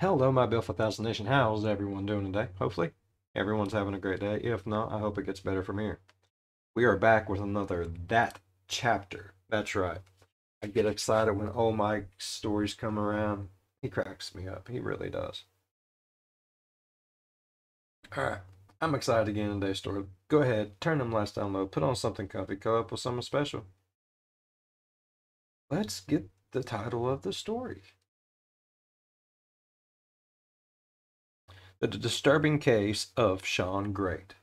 Hello, my Beautiful Thousand Nation. How's everyone doing today? Hopefully, everyone's having a great day. If not, I hope it gets better from here. We are back with another That chapter. That's right. I get excited when old Mike's stories come around. He cracks me up. He really does. All right. I'm excited to get into today's story. Go ahead, turn them lights down low, put on something comfy, go up with something special. Let's get the title of the story. The Disturbing Case of Shawn Grate.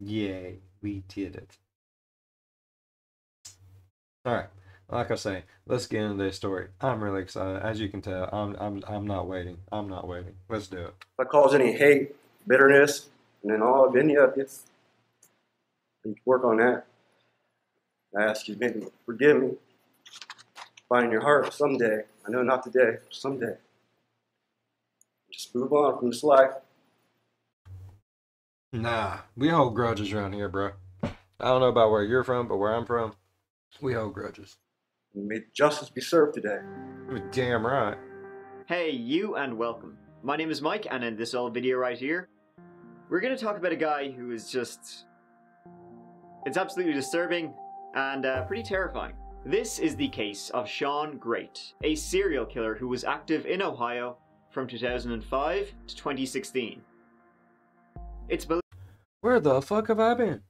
Yay, we did it. All right, like I say, let's get into this story. I'm really excited. As you can tell, I'm not waiting. I'm not waiting. Let's do it. If I cause any hate, bitterness, and then all of any of it, you can work on that. I ask you to maybe forgive me. Find in your heart someday. I know not today, someday. Just move on from this life. Nah, we hold grudges around here, bro. I don't know about where you're from, but where I'm from, we hold grudges. And may justice be served today. You're damn right. Hey, you, and welcome. My name is Mike, and in this old video right here, we're going to talk about a guy who is just... It's absolutely disturbing and pretty terrifying. This is the case of Shawn Grate, a serial killer who was active in Ohio from 2005 to 2016. It's believed... Where the fuck have I been?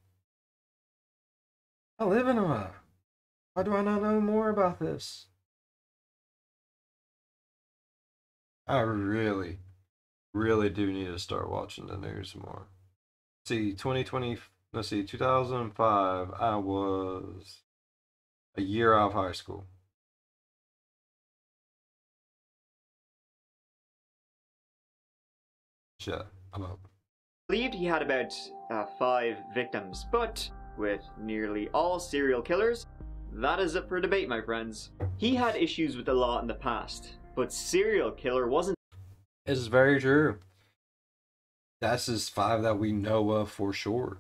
I live in Ohio. Why do I not know more about this? I really do need to start watching the news more. See, 2020, let's see, 2005, I was a year out of high school. Shut up. Believed he had about 5 victims, but with nearly all serial killers, that is up for debate, my friends. He had issues with the law in the past, but serial killer wasn't. It's very true. That's just 5 that we know of for sure.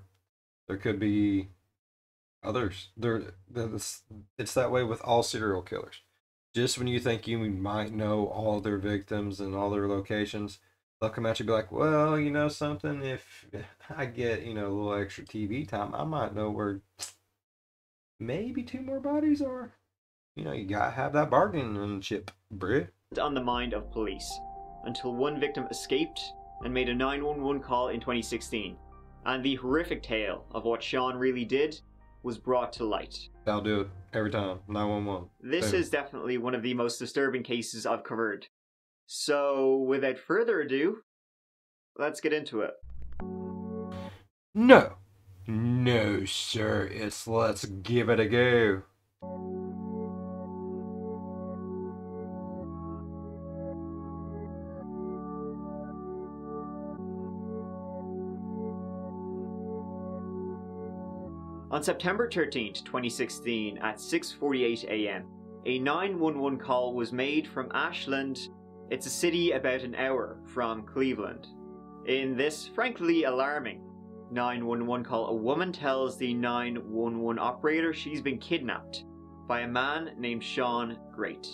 There could be others. It's that way with all serial killers. Just when you think you might know all their victims and all their locations, they'll come at you and be like, well, you know something, if I get, a little extra TV time, I might know where maybe 2 more bodies are. You gotta have that bargaining chip, bruh. On the mind of police, until one victim escaped and made a 911 call in 2016. And the horrific tale of what Shawn really did was brought to light. I'll do it every time, 911. This is definitely one of the most disturbing cases I've covered. So, without further ado, let's get into it. No, sir, let's give it a go. On September 13th, 2016 at 6:48 a.m., a 911 call was made from Ashland. It's a city about an hour from Cleveland. In this frankly alarming 911 call, a woman tells the 911 operator she's been kidnapped by a man named Shawn Grate.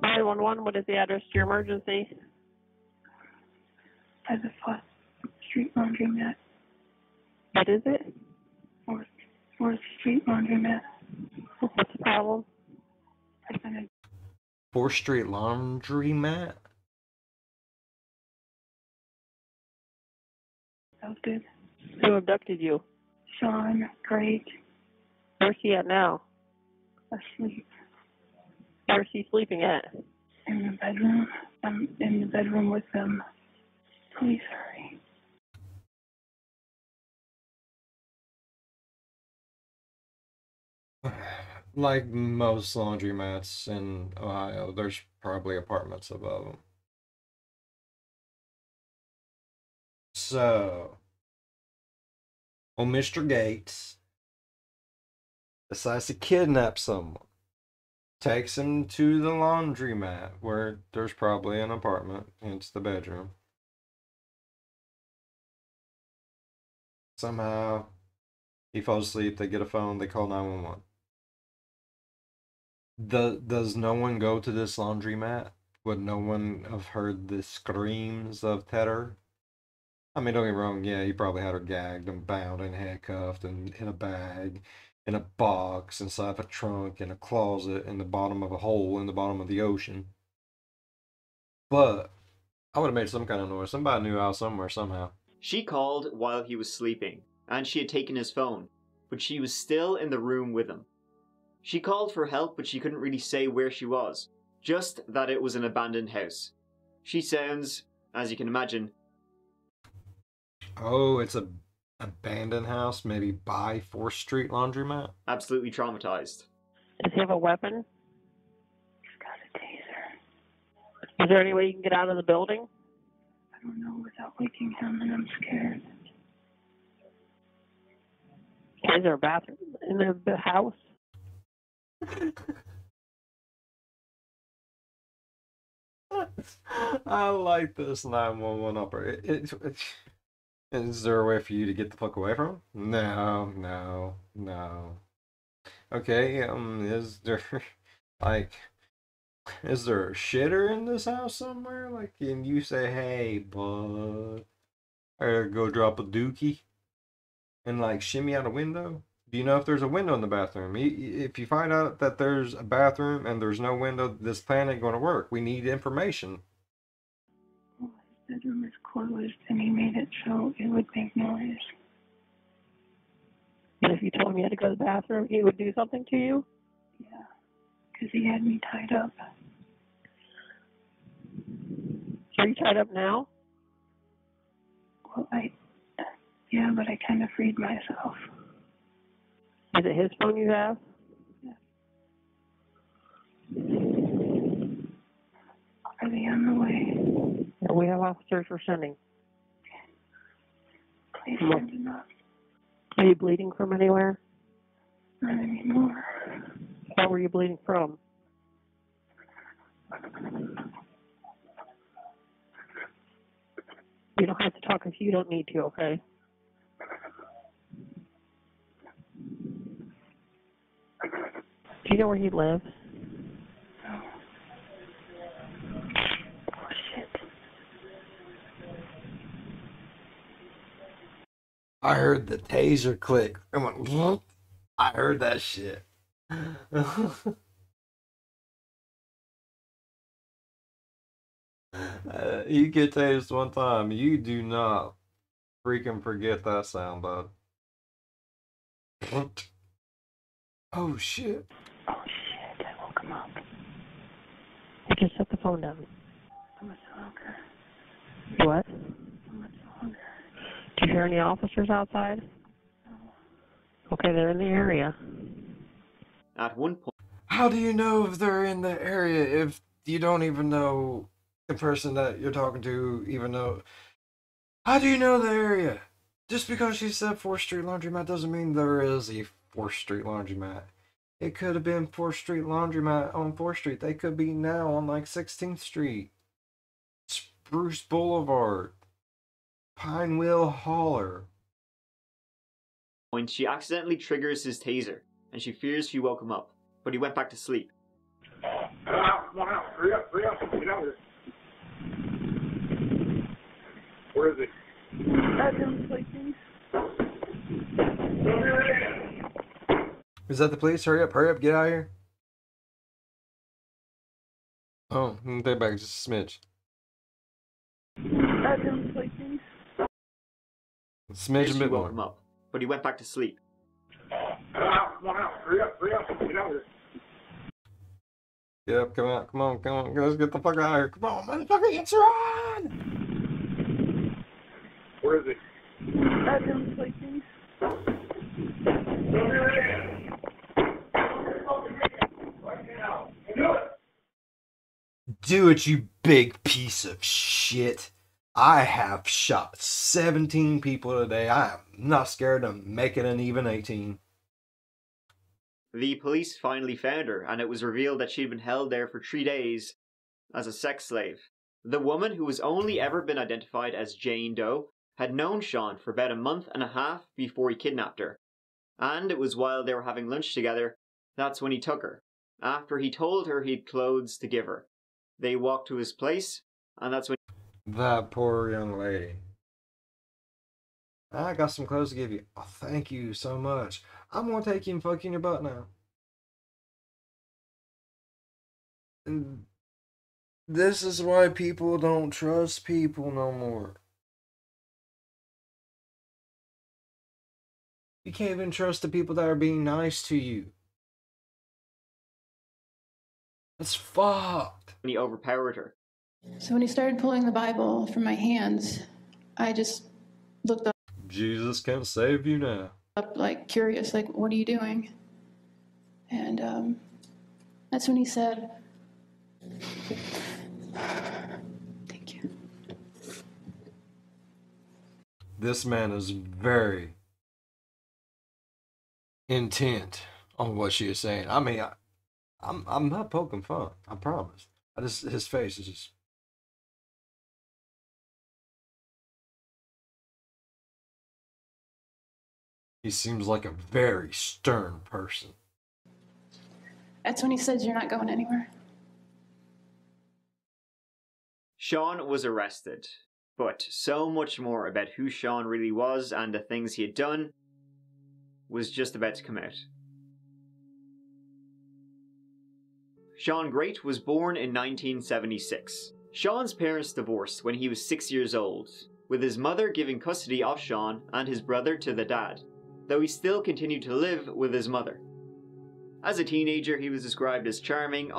911, what is the address to your emergency? By the Fourth Street Laundromat. What is it? Fourth Street Laundromat. What's the problem? I found a 4th Street Laundromat? abducted Who abducted you? Shawn Grate Where's he at now? asleep Where's he sleeping at? in the bedroom. I'm in the bedroom with them. Please hurry. Like most laundromats in Ohio, there's probably apartments above them. So, Mr. Gates decides to kidnap someone, takes him to the laundromat where there's probably an apartment, hence the bedroom. Somehow, he falls asleep, they get a phone, they call 911. Does no one go to this laundromat would no one have heard the screams of terror? I mean, don't get me wrong, yeah, he probably had her gagged and bound and handcuffed and in a bag, in a box, inside of a trunk, in a closet, in the bottom of a hole, in the bottom of the ocean. But I would have made some kind of noise. Somebody knew out somewhere, somehow. She called while he was sleeping, and she had taken his phone, but she was still in the room with him. She called for help, but she couldn't really say where she was, just that it was an abandoned house. She sounds, as you can imagine, Oh, it's a abandoned house, maybe by 4th Street Laundromat? absolutely traumatized. Does he have a weapon? He's got a taser. Is there any way you can get out of the building? I don't know without waking him, and I'm scared. Is there a bathroom in the house? I like this 911 operator. Is there a way for you to get the fuck away from him? No, no, no. Okay, is there like is there a shitter in this house somewhere? Like, can you say, hey, bud, I gotta go drop a dookie and like shimmy out a window? Do you know if there's a window in the bathroom? If you find out that there's a bathroom and there's no window, this plan ain't gonna work. We need information. Well, his bedroom is closed, and he made it so it would make noise. And if you told him you had to go to the bathroom, he would do something to you? Yeah, because he had me tied up. Are you tied up now? Well, yeah, but I kind of freed myself. Is it his phone you have? Are they on the way? Yeah, we have officers we're sending. Please send them up. Are you bleeding from anywhere? Not anymore. What were you bleeding from? You don't have to talk if you don't need to, okay? Do you know where he lives? No. Oh, shit. I heard the taser click. I went, "Whoop." I heard that shit. You get tased one time, you do not freaking forget that sound, bud. Oh shit. Oh, shit. I woke him up. You just set the phone down. How much longer? What? How much longer? Do you hear any officers outside? No. Okay, they're in the area. At one point, How do you know if they're in the area if you don't even know the person that you're talking to, even though? How do you know the area? Just because she said 4th Street Laundromat doesn't mean there is a 4th Street Laundromat. It could have been 4th Street Laundromat on 4th Street. They could be now on like 16th Street, Spruce Boulevard, Pinewheel Holler. she accidentally triggers his taser, and she fears she woke him up, but he went back to sleep. Come on out, hurry up, get out here. Where is he? Bedroom sleeping. Is that the police? Hurry up, get out of here. Oh, they're back just a smidge. Bedroom sleeping. Smidge a She bit woke more. him up, but he went back to sleep. Come on out, hurry up, get out here. Get up, come on, let's get the fuck out of here. Come on, motherfucker, it's on! Where is he? Bedroom sleeping. Do it, you big piece of shit. I have shot 17 people today. I am not scared to make it an even 18. The police finally found her, and it was revealed that she'd been held there for 3 days as a sex slave. The woman, who has only ever been identified as Jane Doe, had known Shawn for about a month and a half before he kidnapped her. And it was while they were having lunch together that's when he took her, after he told her he'd clothes to give her. They walked to his place, and that's when That poor young lady. I got some clothes to give you. Oh, thank you so much. I'm gonna take you and fuck you in your butt now. And this is why people don't trust people no more. You can't even trust the people that are being nice to you. That's fucked. he overpowered her. So when he started pulling the Bible from my hands, I just looked Jesus can save you now. up like curious, like, what are you doing? And that's when he said, thank you. This man is very intent on what she is saying. I mean, I'm not poking fun. I promise. His face is just. He seems like a very stern person. That's when he said, you're not going anywhere. Shawn was arrested, but so much more about who Shawn really was and the things he had done was just about to come out. Shawn Grate was born in 1976. Shawn's parents divorced when he was 6 years old, with his mother giving custody of Shawn and his brother to the dad, though he still continued to live with his mother. As a teenager, he was described as charming.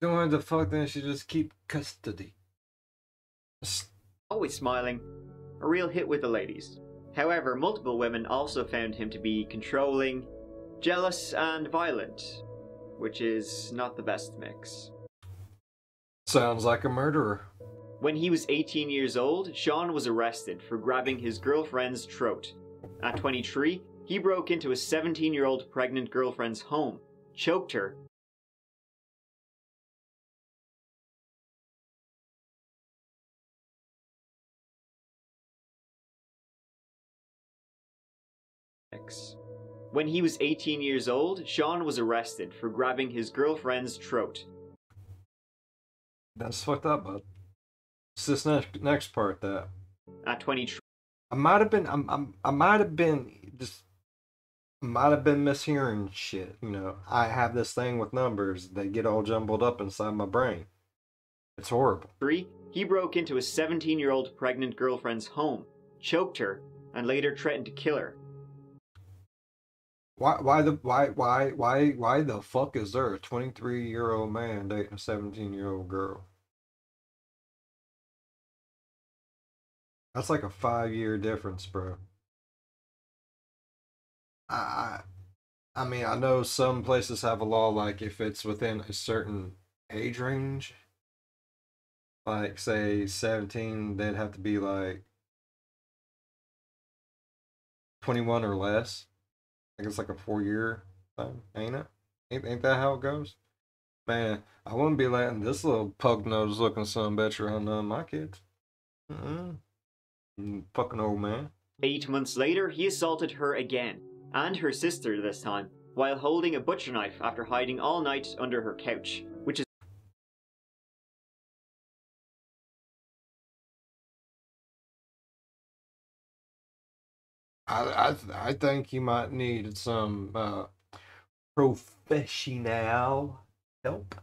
Don't have to fuck, then she just keep custody. Always smiling, a real hit with the ladies. However, multiple women also found him to be controlling, jealous, and violent, which is not the best mix. Sounds like a murderer. When he was 18 years old, Shawn was arrested for grabbing his girlfriend's throat. At 23, he broke into a 17-year-old pregnant girlfriend's home, choked her, When he was 18 years old, Shawn was arrested for grabbing his girlfriend's throat. That's fucked up, bud. It's this next part that At 23, I might have been. I might have been just. Might have been mishearing shit. You know, I have this thing with numbers. They get all jumbled up inside my brain. It's horrible. he broke into a 17-year-old pregnant girlfriend's home, choked her, and later threatened to kill her. Why the fuck is there a 23-year-old man dating a 17-year-old girl? That's like a 5-year difference, bro. I mean, I know some places have a law like if it's within a certain age range, like say 17, they'd have to be like 21 or less. I think it's like a 4-year thing, ain't it? Ain't that how it goes? Man, I wouldn't be letting this little pug nose looking son bitch around none of my kids. Fucking old man. 8 months later, he assaulted her again, and her sister this time, while holding a butcher knife after hiding all night under her couch, which is I think you might need some professional help.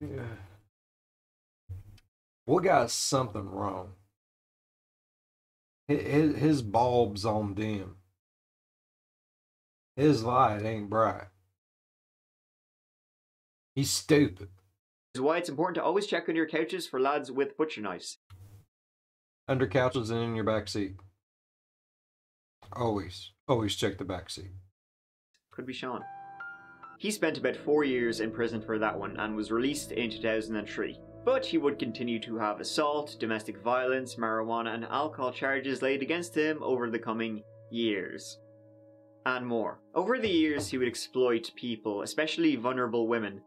Yeah. What got something wrong? His bulb's on dim. His light ain't bright. He's stupid. why it's important to always check under your couches for lads with butcher knives. Under couches and in your back seat. Always check the back seat. Could be Shawn. He spent about 4 years in prison for that one and was released in 2003. But he would continue to have assault, domestic violence, marijuana and alcohol charges laid against him over the coming years. And more. Over the years he would exploit people, especially vulnerable women,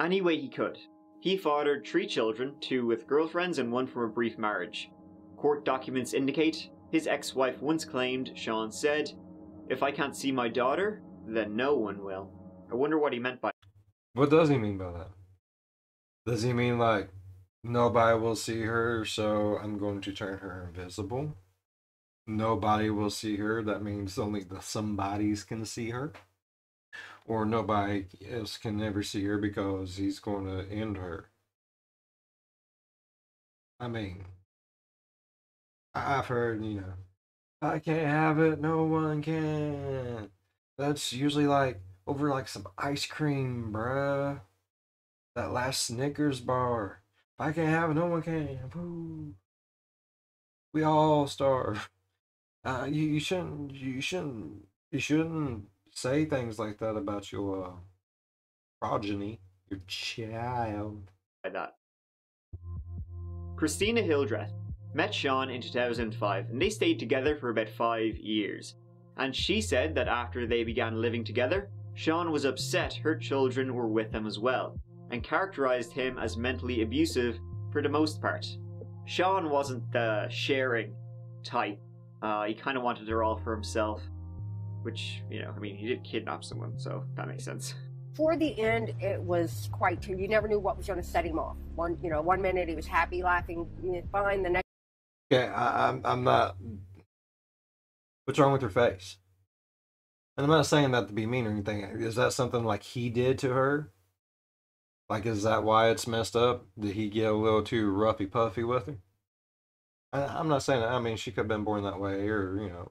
any way he could. He fathered 3 children, 2 with girlfriends and 1 from a brief marriage. Court documents indicate His ex-wife once claimed Shawn said, "If I can't see my daughter, then no one will." I wonder what he meant by What does he mean by that? Does he mean like nobody will see her, so I'm going to turn her invisible? Nobody will see her, that means only the somebodies can see her? Or nobody else can ever see her because he's going to end her? I mean, I've heard, I can't have it, no one can. That's usually like over like some ice cream, bruh. That last Snickers bar. If I can't have it, no one can. Woo. We all starve. You shouldn't say things like that about your progeny, your child. that. Christina Hildreth met Shawn in 2005 and they stayed together for about 5 years. And she said that after they began living together, Shawn was upset her children were with him as well, and characterized him as mentally abusive for the most part. Shawn wasn't the sharing type. He kind of wanted her all for himself, which, he did kidnap someone, so that makes sense. For the end, it was quite true. You never knew what was going to set him off. One minute he was happy, laughing, fine. The next. Okay, I'm not. What's wrong with your face? And I'm not saying that to be mean or anything. Is that something like he did to her? Like, is that why it's messed up? Did he get a little too roughy puffy with her? I'm not saying that. I mean, she could have been born that way, or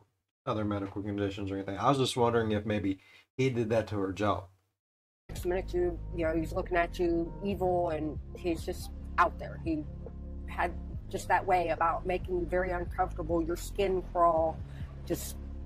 other medical conditions or anything. I was just wondering if maybe he did that to her jaw. Next minute, he's looking at you evil, and he's just out there. He had just that way about making you very uncomfortable. Your skin crawl.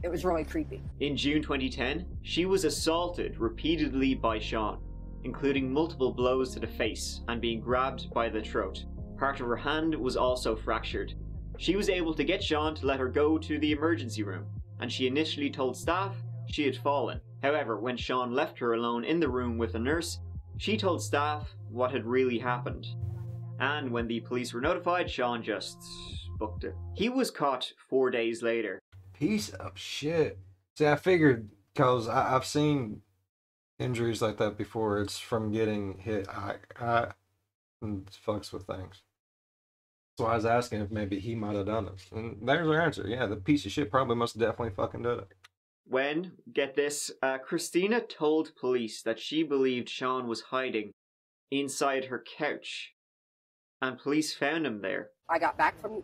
It was really creepy. In June 2010, she was assaulted repeatedly by Shawn, including multiple blows to the face and being grabbed by the throat. Part of her hand was also fractured. She was able to get Shawn to let her go to the emergency room, and she initially told staff she had fallen. However, when Shawn left her alone in the room with a nurse, she told staff what had really happened. And when the police were notified, Shawn just booked it. He was caught 4 days later. Piece of shit. See, I figured, because I've seen injuries like that before. It's from getting hit. And fucks with things. So I was asking if maybe he might have done it. And there's our answer. Yeah, the piece of shit probably must definitely fucking did it. When, get this, Christina told police that she believed Shawn was hiding inside her couch. And police found him there. I got back from,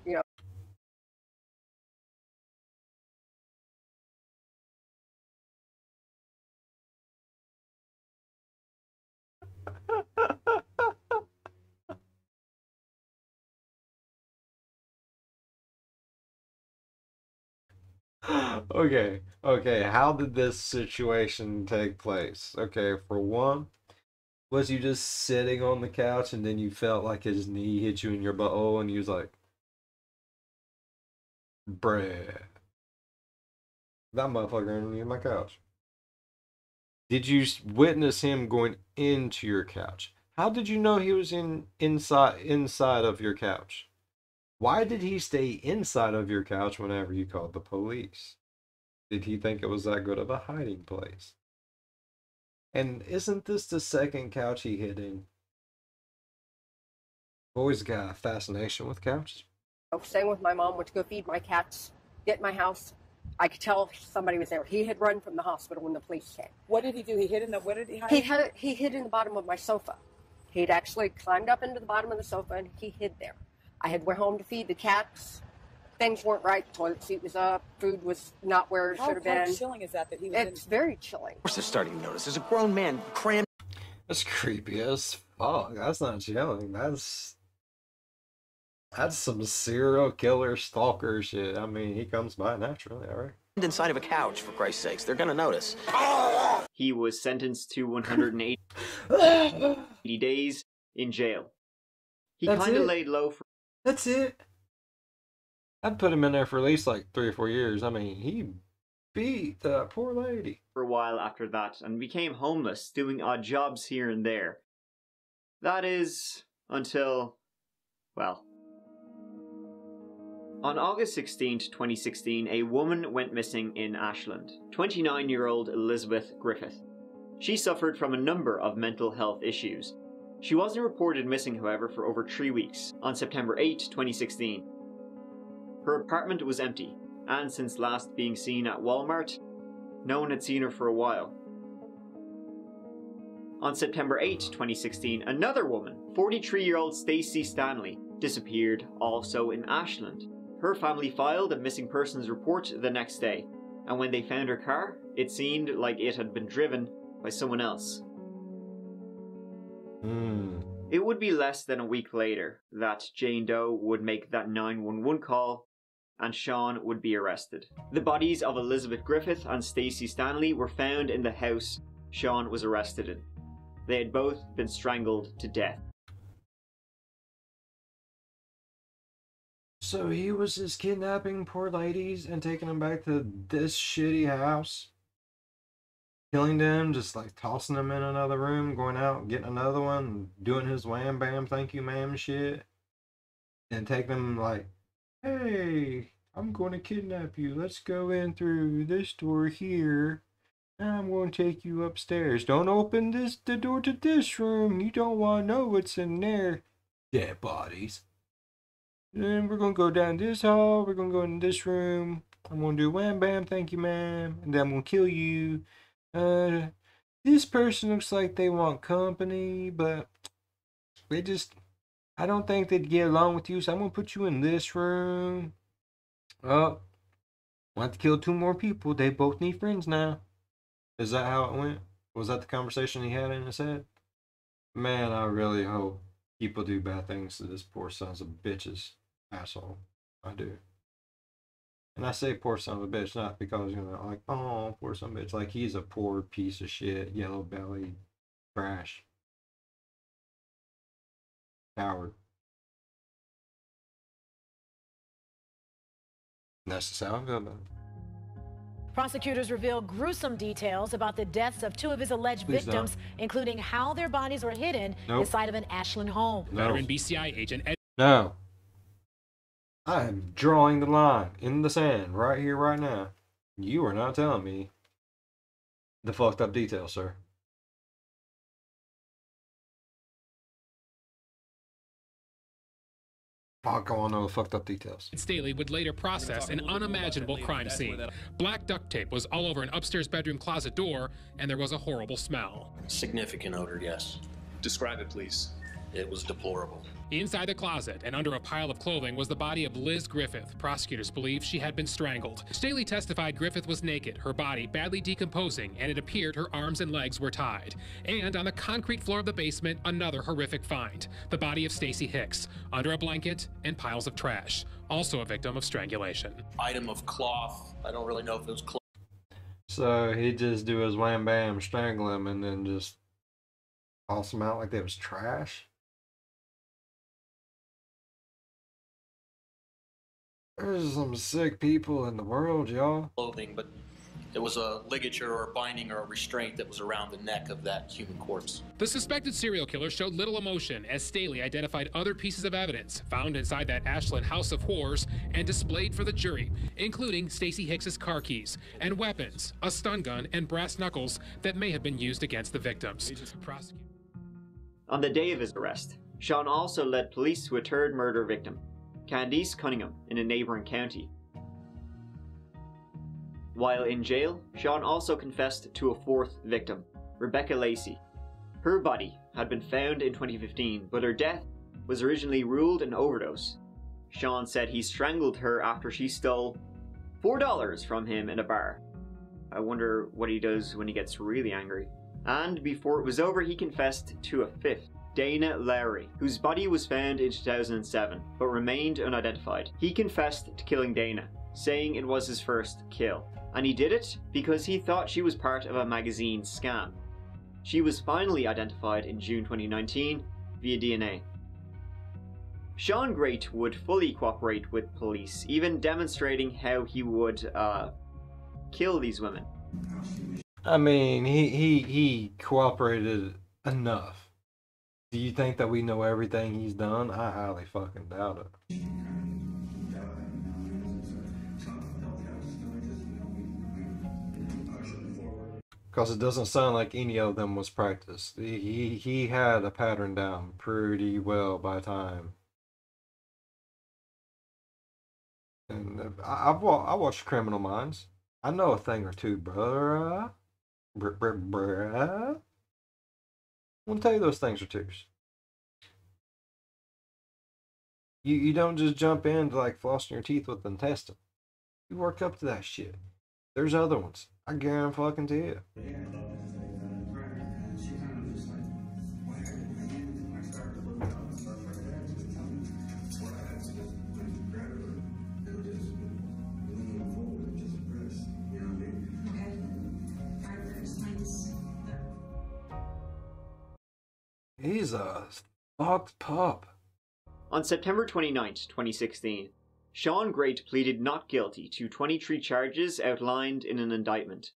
Okay, how did this situation take place? Okay, for one, was you just sitting on the couch and then you felt like his knee hit you in your butthole and you was like, bruh, that motherfucker underneath my couch? Did you witness him going into your couch? How did you know he was inside of your couch? Why did he stay inside of your couch whenever you called the police? Did he think it was that good of a hiding place? And isn't this the second couch he hid in? I've always got a fascination with couches. Staying with my mom, went to go feed my cats, get in my house. I could tell somebody was there. He had run from the hospital when the police came. What did he do? He hid in the, what did he hide? He hid in the bottom of my sofa. He'd actually climbed up into the bottom of the sofa and he hid there. I had went home to feed the cats. Things weren't right. The toilet seat was up. Food was not where it should have been. How chilling is that he was It's very chilling. Of course they're starting to notice. There's a grown man crammed. That's creepy as fuck. That's not chilling. That's some serial killer stalker shit. I mean, he comes by naturally, alright? Inside of a couch, for Christ's sakes. They're gonna notice. He was sentenced to 180 days in jail. He kind of laid low for... That's it. I'd put him in there for at least like 3 or 4 years. I mean, he beat that poor lady. For a while after that, and became homeless, doing odd jobs here and there. That is, until, well, On August 16, 2016, a woman went missing in Ashland, 29-year-old Elizabeth Griffith. She suffered from a number of mental health issues. She wasn't reported missing, however, for over 3 weeks, on September 8, 2016. Her apartment was empty, and since last being seen at Walmart, no one had seen her for a while. On September 8, 2016, another woman, 43-year-old Stacey Stanley, disappeared, also in Ashland. Her family filed a missing persons report the next day, and when they found her car, it seemed like it had been driven by someone else. It would be less than a week later that Jane Doe would make that 911 call, and Shawn would be arrested. The bodies of Elizabeth Griffith and Stacey Stanley were found in the house Shawn was arrested in. They had both been strangled to death. So he was just kidnapping poor ladies and taking them back to this shitty house? Killing them, just like tossing them in another room, going out, getting another one, doing his wham bam, thank you ma'am shit. And take them like, hey, I'm going to kidnap you. Let's go in through this door here. I'm going to take you upstairs. Don't open the door to this room. You don't want to know what's in there. Dead bodies. Then we're going to go down this hall. We're going to go in this room. I'm going to do wham bam, thank you ma'am. And then I'm going to kill you. This person looks like they want company, but I don't think they'd get along with you, so I'm going to put you in this room. Oh, want to kill 2 more people. They both need friends now. Is that how it went? Was that the conversation he had in his head? Man, I really hope people do bad things to this poor sons of bitches asshole. I do. And I say poor son of a bitch not because, like, oh, poor son of a bitch. Like, he's a poor piece of shit, yellow belly, trash. Coward. And that's just how I feel about it. Prosecutors reveal gruesome details about the deaths of 2 of his alleged victims, including how their bodies were hidden inside of an Ashland home. Veteran BCI agent Ed. No. I am drawing the line in the sand right here, right now. You are not telling me the fucked up details, sir. Fuck, I want to know the fucked up details. Staley would later process an unimaginable crime scene. Black duct tape was all over an upstairs bedroom closet door, and there was a horrible smell. Significant odor, yes. Describe it, please. It was deplorable. Inside the closet and under a pile of clothing was the body of Liz Griffith. Prosecutors believe she had been strangled. Staley testified Griffith was naked, her body badly decomposing, and it appeared her arms and legs were tied. And on the concrete floor of the basement, another horrific find. The body of Stacey Hicks, under a blanket and piles of trash. Also a victim of strangulation. Item of cloth. I don't really know if it was cloth. So he'd just do his wham bam, strangle him, and then just toss him out like they was trash? There's some sick people in the world, y'all. Clothing, but it was a ligature or a binding or a restraint that was around the neck of that human corpse. The suspected serial killer showed little emotion as Staley identified other pieces of evidence found inside that Ashland house of horrors and displayed for the jury, including Stacey Hicks's car keys and weapons, a stun gun, and brass knuckles that may have been used against the victims. On the day of his arrest, Shawn also led police to a 3rd murder victim, Candice Cunningham, in a neighbouring county. While in jail, Shawn also confessed to a 4th victim, Rebecca Lacey. Her body had been found in 2015, but her death was originally ruled an overdose. Shawn said he strangled her after she stole $4 from him in a bar. I wonder what he does when he gets really angry. And before it was over, he confessed to a 5th, Dana Lowry, whose body was found in 2007, but remained unidentified. He confessed to killing Dana, saying it was his first kill. And he did it because he thought she was part of a magazine scam. She was finally identified in June 2019 via DNA. Shawn Grate would fully cooperate with police, even demonstrating how he would kill these women. I mean, he cooperated enough. Do you think that we know everything he's done? I highly fucking doubt it. because it doesn't sound like any of them was practiced. He had a pattern down pretty well by time. And I watched Criminal Minds. I know a thing or two, bruh. Bruh. I'm gonna tell you those things or twos. You don't just jump into like flossing your teeth with intestine. You work up to that shit. There's other ones. I guarantee fucking tell you. He's a fucked pup. On September 29th, 2016, Shawn Grate pleaded not guilty to 23 charges outlined in an indictment,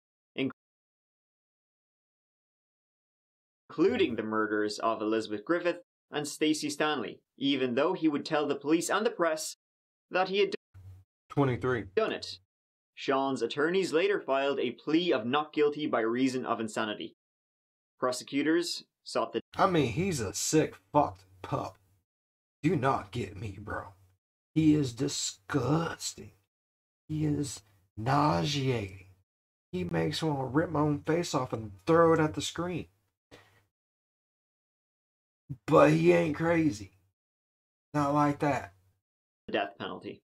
including the murders of Elizabeth Griffith and Stacey Stanley, even though he would tell the police and the press that he had 23. done it. Shawn's attorneys later filed a plea of not guilty by reason of insanity. Prosecutors sought the... I mean, he's a sick, fucked pup. Do not get me, bro. He is disgusting. He is nauseating. He makes me want to rip my own face off and throw it at the screen. But he ain't crazy. Not like that. death penalty.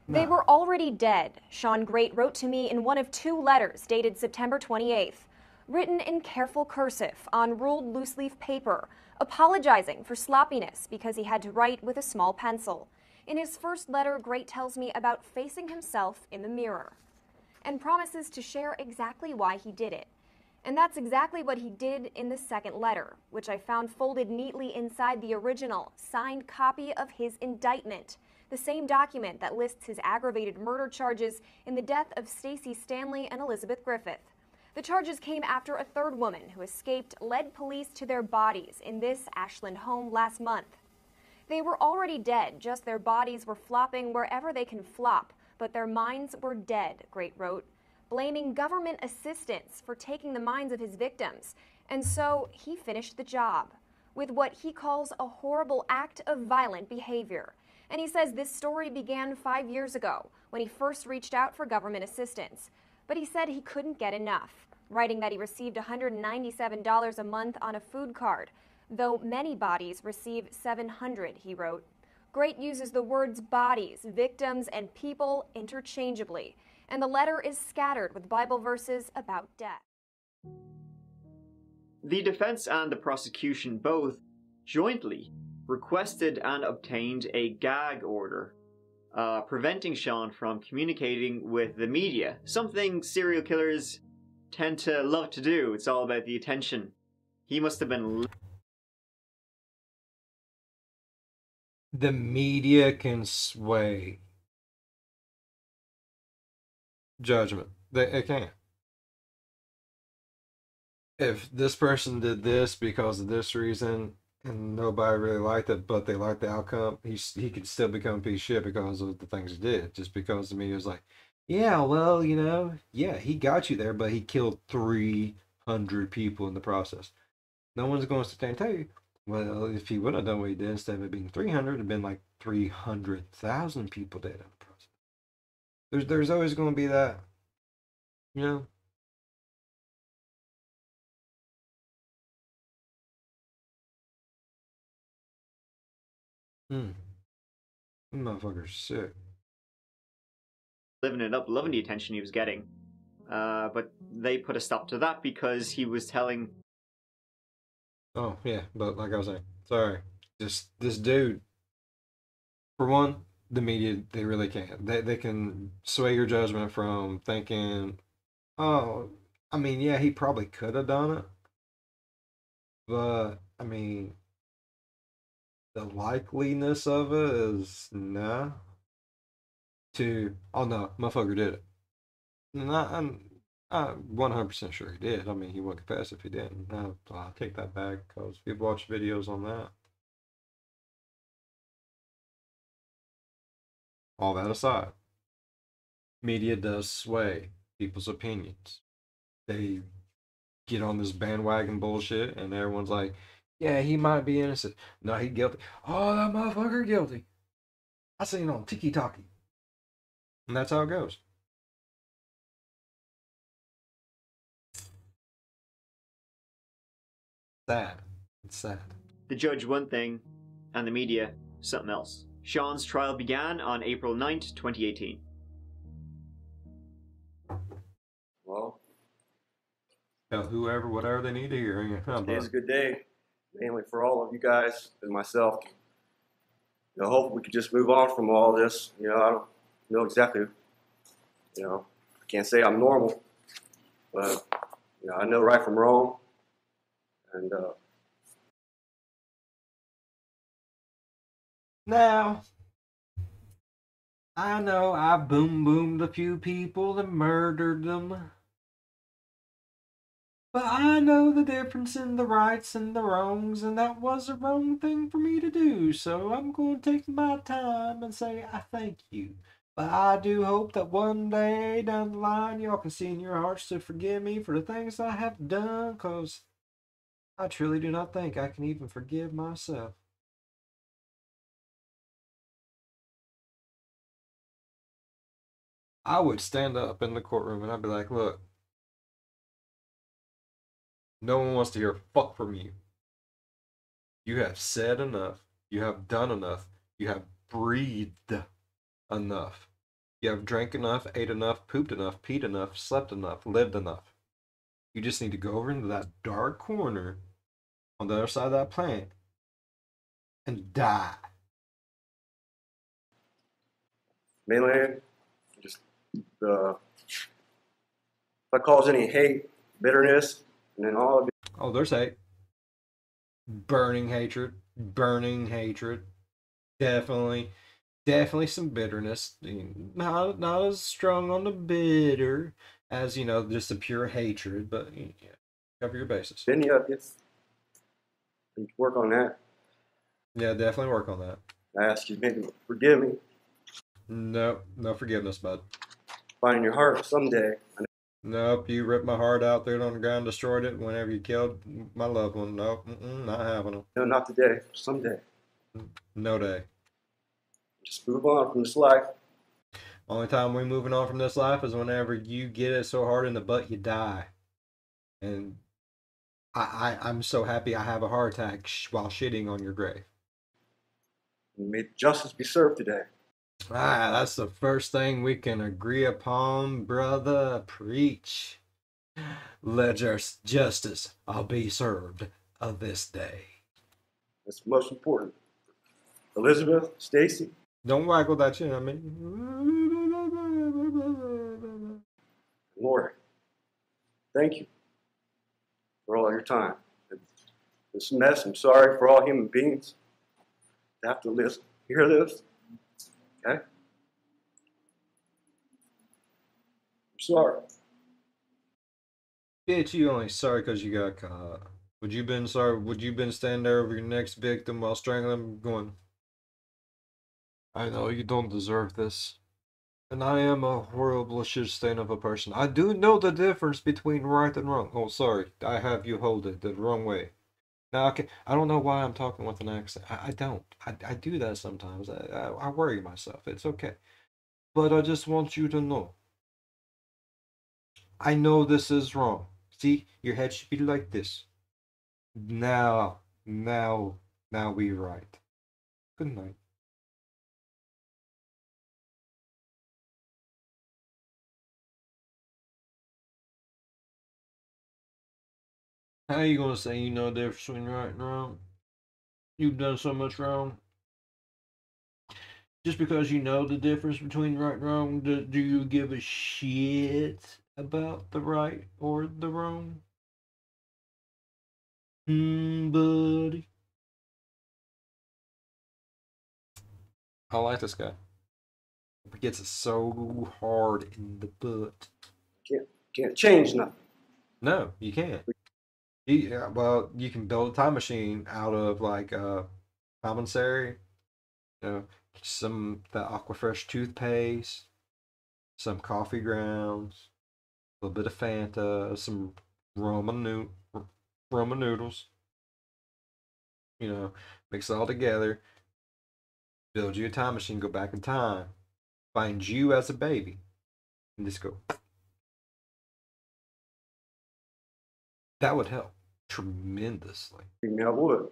They were already dead, Shawn Grate wrote to me in one of 2 letters dated September 28th, written in careful cursive on ruled loose-leaf paper, apologizing for sloppiness because he had to write with a small pencil. In his first letter, Grate tells me about facing himself in the mirror and promises to share exactly why he did it. And that's exactly what he did in the second letter, which I found folded neatly inside the original, signed copy of his indictment, the same document that lists his aggravated murder charges in the death of Stacey Stanley and Elizabeth Griffith. The charges came after a third woman who escaped led police to their bodies in this Ashland home last month. They were already dead, just their bodies were flopping wherever they can flop, but their minds were dead, Grate wrote, blaming government assistance for taking the minds of his victims. And so he finished the job with what he calls a horrible act of violent behavior. And he says this story began 5 years ago when he first reached out for government assistance. But he said he couldn't get enough, writing that he received $197 a month on a food card, though many bodies receive $700, he wrote. Grate uses the words bodies, victims, and people interchangeably, and the letter is scattered with Bible verses about death. The defense and the prosecution both jointly requested and obtained a gag order, preventing Shawn from communicating with the media, something serial killers tend to love to do. It's all about the attention. He must have been... The media can sway judgment. It can. If this person did this because of this reason and nobody really liked it, but they liked the outcome, he could still become a piece of shit because of the things he did. Just because the media was like, yeah, well, you know, yeah, he got you there, but he killed 300 people in the process. No one's going to sit there and tell you, well, if he would have done what he did, instead of it being 300, it'd been like 300,000 people dead in the process. There's always going to be that, you know. Motherfucker's sick. Living it up, loving the attention he was getting. But they put a stop to that because he was telling... Oh, yeah, but like I was saying, sorry. Just this dude, for one, the media, they really can't. They can sway your judgment from thinking, oh, I mean, yeah, he probably could have done it. But, I mean, the likeliness of it is nah. To, oh no, motherfucker did it. And I'm 100% sure he did. I mean, he wouldn't confess if he didn't. No, I'll take that back because we've watched videos on that. All that aside, media does sway people's opinions. They get on this bandwagon bullshit, and everyone's like, yeah, he might be innocent. No, he guilty. Oh, that motherfucker guilty. I seen it on Tiki Talkie. And that's how it goes. Sad. It's sad. The judge one thing, and the media something else. Shawn's trial began on April 9th, 2018. Well, Tell whoever, whatever they need to hear. today's a good day, mainly for all of you guys and myself. You know, hope we could just move on from all this. You know, I don't know exactly. You know, I can't say I'm normal, but you know, I know right from wrong, and Now, I know I boomed a few people and murdered them. But I know the difference in the rights and the wrongs, and that was a wrong thing for me to do, so I'm going to take my time and say I thank you. But I do hope that one day down the line y'all can see in your hearts to forgive me for the things I have done, because I truly do not think I can even forgive myself. I would stand up in the courtroom and I'd be like, look, no one wants to hear fuck from you. You have said enough. You have done enough. You have breathed enough. You have drank enough, ate enough, pooped enough, peed enough, slept enough, lived enough. You just need to go over into that dark corner on the other side of that plant and die. mainly just if I cause any hate, bitterness, and then all of it. Oh, there's hate. Burning hatred. Burning hatred. Definitely some bitterness. Not as strong on the bitter as, just the pure hatred, but cover your bases. Then you have to work on that. Yeah, definitely work on that. I ask you maybe forgive me. No forgiveness, bud. Find in your heart someday. Nope, you ripped my heart out, threw it on the ground, destroyed it whenever you killed my loved one. Nope, not happening. No, not today. Someday. No day. Just move on from this life. Only time we're moving on from this life is whenever you get it so hard in the butt you die. And I'm so happy I have a heart attack while shitting on your grave. May justice be served today. That's the first thing we can agree upon, brother. Preach. Let justice be served of this day. That's most important. Elizabeth, Stacy. Don't waggle that chin at me. Lord, thank you for all your time. This mess, I'm sorry for all human beings to have to hear this. Okay? I'm sorry. Bitch, you only sorry because you got caught. Would you been sorry? Would you been standing there over your next victim while strangling them, going, I know you don't deserve this, and I am a horrible shit stain of a person. I do know the difference between right and wrong. Oh, sorry, I have you hold it the wrong way. Now, okay, I don't know why I'm talking with an accent. I don't. I do that sometimes. I worry myself. It's okay. But I just want you to know. I know this is wrong. See, your head should be like this. Now we right. Good night. How you gonna say you know the difference between right and wrong? You've done so much wrong. Just because you know the difference between right and wrong, do you give a shit about the right or the wrong? Buddy. I like this guy. He gets it so hard in the butt. Can't change nothing. No, you can't. Well, you can build a time machine out of like commissary, the Aquafresh toothpaste, some coffee grounds, a little bit of Fanta, some Ramen, ramen noodles. You know, mix it all together. Build you a time machine. Go back in time. Find you as a baby. And just go. That would help tremendously. That would.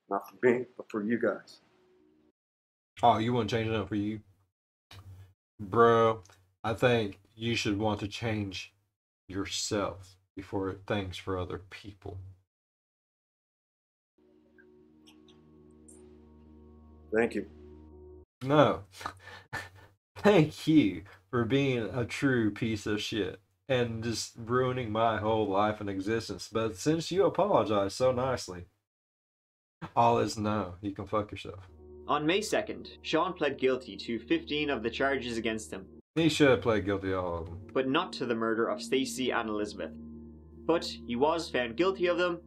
Not for me, but for you guys. Oh, you want to change it up for you? Bro, I think you should want to change yourself before things for other people. Thank you. No. Thank you for being a true piece of shit and just ruining my whole life and existence. But since you apologize so nicely, all is no. You can fuck yourself. On May 2nd, Shawn pled guilty to 15 of the charges against him. He should have pled guilty to all of them. But not to the murder of Stacy and Elizabeth. But he was found guilty of them,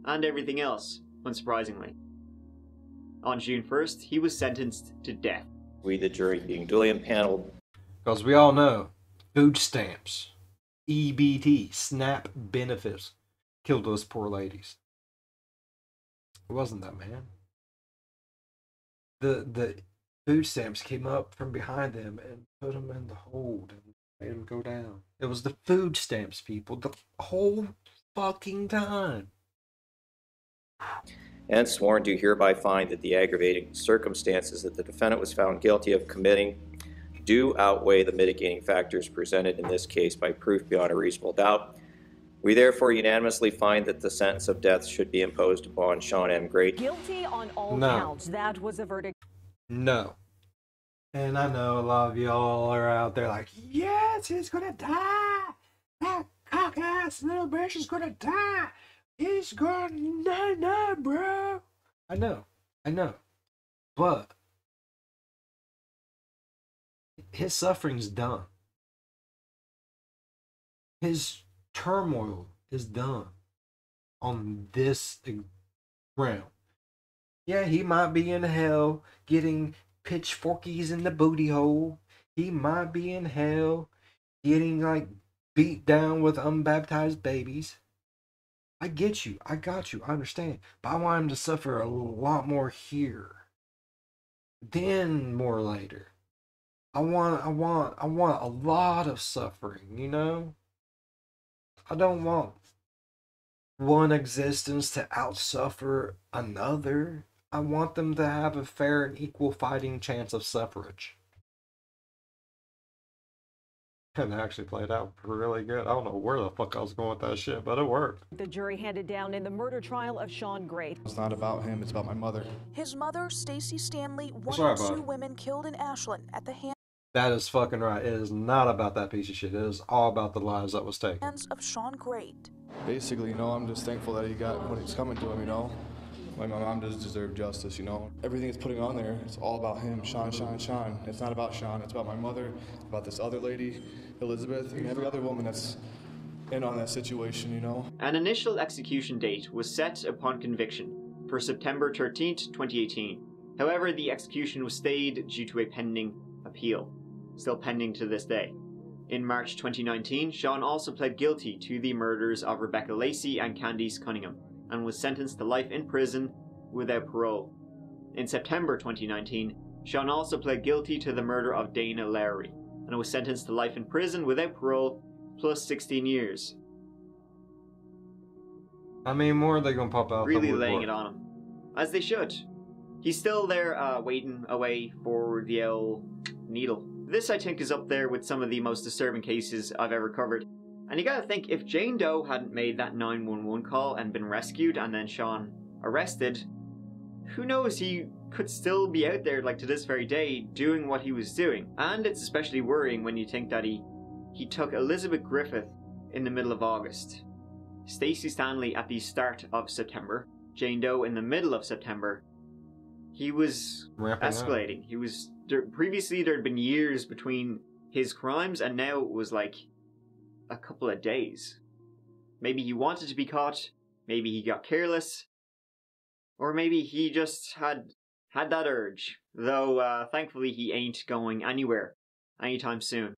and everything else, unsurprisingly. On June 1st, he was sentenced to death. We, the jury, being duly impaneled. Because we all know, food stamps, EBT, SNAP benefits, killed those poor ladies. It wasn't that, man. The food stamps came up from behind them and put them in the hold and made them go down. It was the food stamps, people, the whole fucking time. And sworn to hereby find that the aggravating circumstances that the defendant was found guilty of committing do outweigh the mitigating factors presented in this case by proof beyond a reasonable doubt. We therefore unanimously find that the sentence of death should be imposed upon Shawn M. Grate. Guilty on all counts. That was a verdict. No. And I know a lot of y'all are out there like, yes, he's gonna die. That cock-ass little bitch is gonna die. He's gonna die, bro. I know. But his suffering's done. His turmoil is done on this ground. Yeah, he might be in hell getting pitchforkies in the booty hole. He might be in hell getting like beat down with unbaptized babies. I get you. I got you. I understand. But I want him to suffer a lot more here. Then more later. I want a lot of suffering, you know? I don't want one existence to outsuffer another. I want them to have a fair and equal fighting chance of suffrage. And it actually played out really good. I don't know where the fuck I was going with that shit, but it worked. The jury handed down in the murder trial of Shawn Grate. It's not about him, it's about my mother. His mother, Stacy Stanley, one Sorry, of bud. 2 women killed in Ashland at the That is fucking right. It is not about that piece of shit. It is all about the lives that was taken. hands of Shawn Grate. Basically, you know, I'm just thankful that he got what he's coming to him, you know? Like, my mom does deserve justice, you know? Everything it's putting on there, it's all about him, Shawn. It's not about Shawn, it's about my mother, about this other lady, Elizabeth, and every other woman that's in on that situation, you know? An initial execution date was set upon conviction for September 13th, 2018. However, the execution was stayed due to a pending appeal, still pending to this day. In March 2019, Shawn also pled guilty to the murders of Rebecca Lacey and Candice Cunningham, and was sentenced to life in prison without parole. In September 2019, Shawn also pled guilty to the murder of Dana Lowry, and was sentenced to life in prison without parole, plus 16 years. I mean, more are they gonna pop out? Really laying it on him. As they should. He's still there waiting away for the old needle. This, I think, is up there with some of the most disturbing cases I've ever covered. And you gotta think, if Jane Doe hadn't made that 911 call and been rescued and then Shawn arrested, who knows, he could still be out there, like to this very day, doing what he was doing. And it's especially worrying when you think that he took Elizabeth Griffith in the middle of August, Stacy Stanley at the start of September, Jane Doe in the middle of September. He was escalating. He was previously there had been years between his crimes, and now it was like a couple of days. Maybe he wanted to be caught, maybe he got careless, or maybe he just had that urge. Though thankfully he ain't going anywhere anytime soon.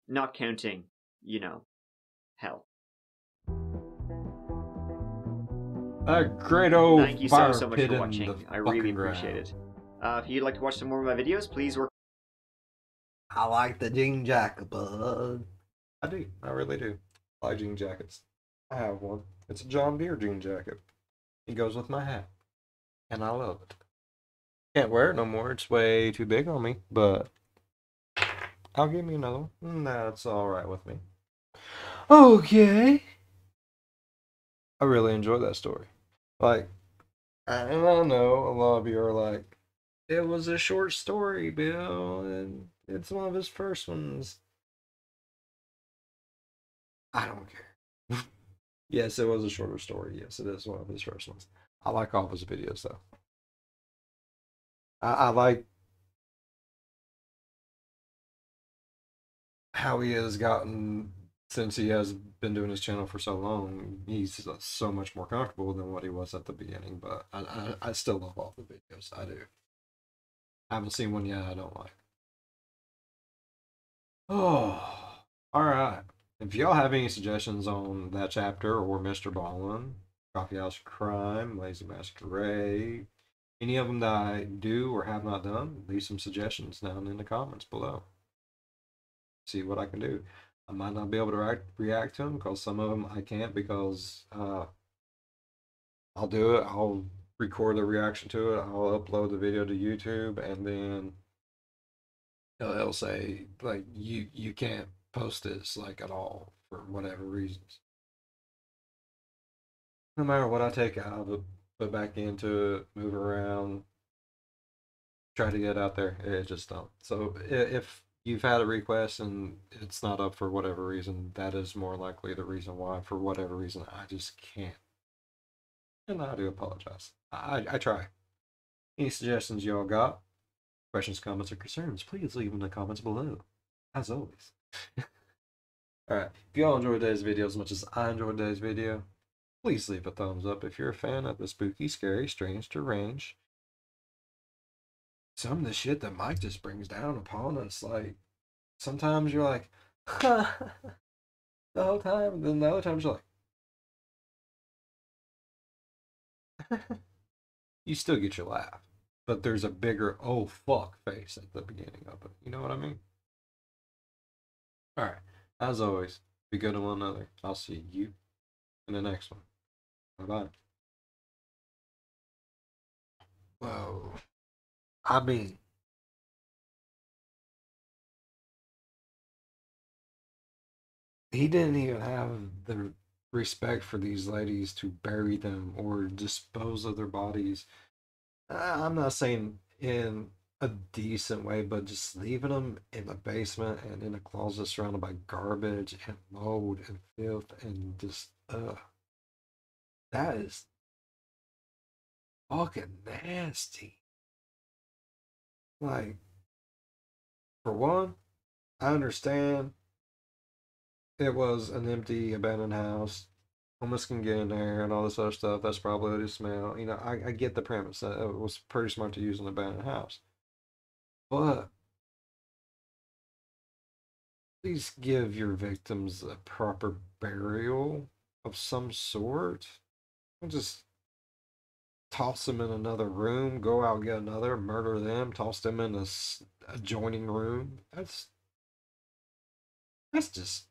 Not counting, you know, hell. A great old Thank you fire so much pit for in watching. the I really fucking appreciate ground. it. If you'd like to watch some more of my videos, please work. I like the jean jacket, bud. I do. I really do. I like jean jackets. I have one. It's a John Deere jean jacket. It goes with my hat. And I love it. Can't wear it no more. It's way too big on me. But I'll give me another one. That's alright with me. Okay. I really enjoyed that story. Like, and I know a lot of you are like, it was a short story, Bill, and it's one of his first ones. I don't care. Yes, it was a shorter story. Yes, it is one of his first ones. I like all of his videos, though. I like how he has gotten, since he has been doing his channel for so long, he's so much more comfortable than what he was at the beginning, but I still love all the videos. I do. I haven't seen one yet I don't like. Oh, all right. If y'all have any suggestions on that chapter or Mr. Ballin, Coffee House Crime, Lazy Masquerade, any of them that I do or have not done, leave some suggestions down in the comments below. See what I can do. I might not be able to react to them because some of them I can't, because I'll do it. I'll record the reaction to it. I'll upload the video to YouTube, and then it'll say like you can't post this like at all for whatever reasons. No matter what I take out of it, put back into it, move around, try to get out there, it just don't. So if you've had a request and it's not up for whatever reason, that is more likely the reason why. For whatever reason, I just can't. And I do apologize. I try. Any suggestions y'all got? Questions, comments, or concerns, please leave in the comments below. As always. Alright, if y'all enjoyed today's video as much as I enjoyed today's video, please leave a thumbs up if you're a fan of the spooky, scary, strange, deranged, some of the shit that Mike just brings down upon us. Like, sometimes you're like, the whole time, and then the other times you're like, you still get your laugh, but there's a bigger oh fuck face at the beginning of it. You know what I mean? Alright, as always, be good to one another. I'll see you in the next one. Bye-bye. Whoa. I mean, he didn't even have the respect for these ladies to bury them or dispose of their bodies. I'm not saying in a decent way, but just leaving them in the basement and in a closet surrounded by garbage and mold and filth and just, that is fucking nasty. Like, for one, I understand it was an empty, abandoned house. Homeless can get in there and all this other stuff. That's probably the smell. You know, I get the premise. That it was pretty smart to use an abandoned house. But please give your victims a proper burial of some sort. Don't just toss them in another room, go out and get another, murder them, toss them in a adjoining room. That's laziness.